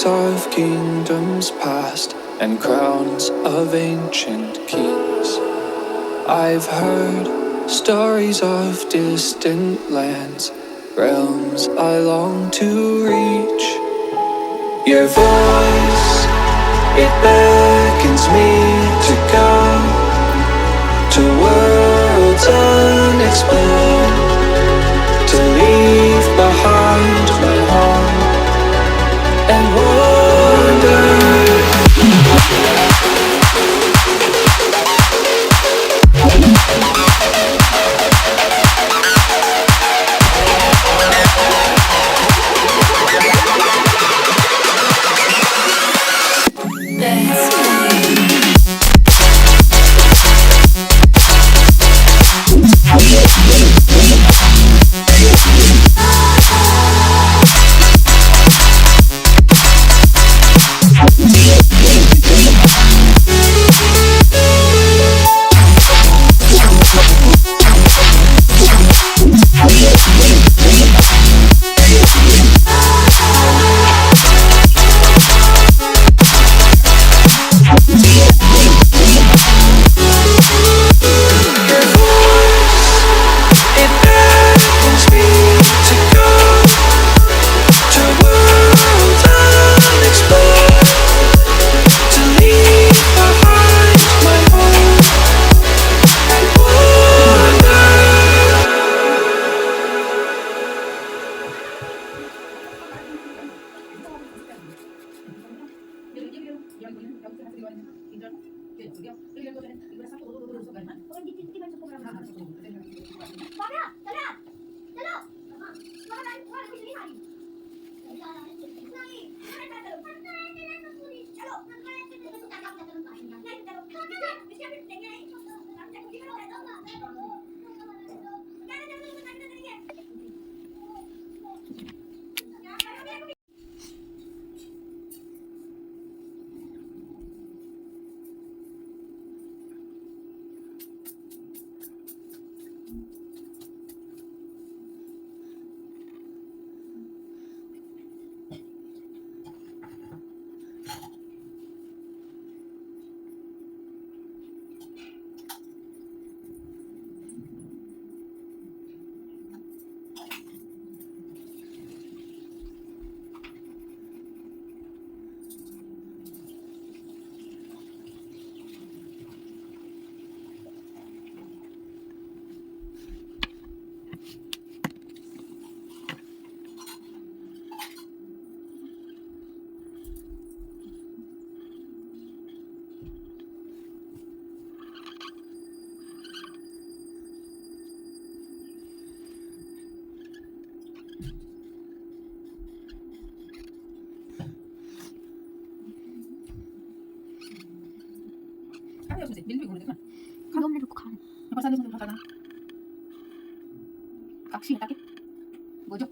of kingdoms past and crowns of ancient kings. I've heard stories of distant lands, realms I long to reach. Your voice, it beckons me to go to worlds unexplored, to leave behind my home and wander. खा मेरे को खा पसंद है मुझे बताना अक्षी हटा के गोजो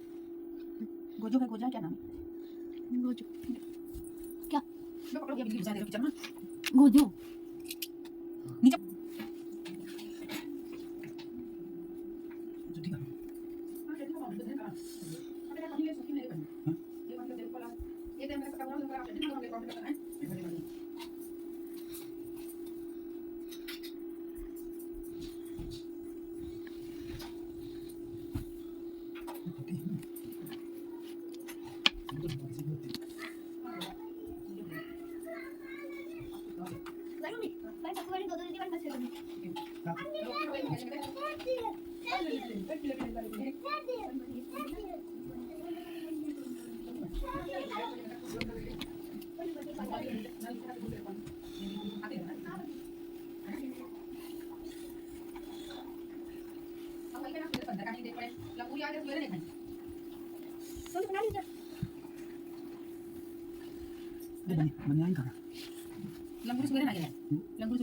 गोजो है गोजा क्या नाम है गोजो क्या मैं पकड़ के बिल्ली घुसा दे रहा किचन में गोजो नीचे ठीक है Lembur sebenarnya nggak ya? Lembur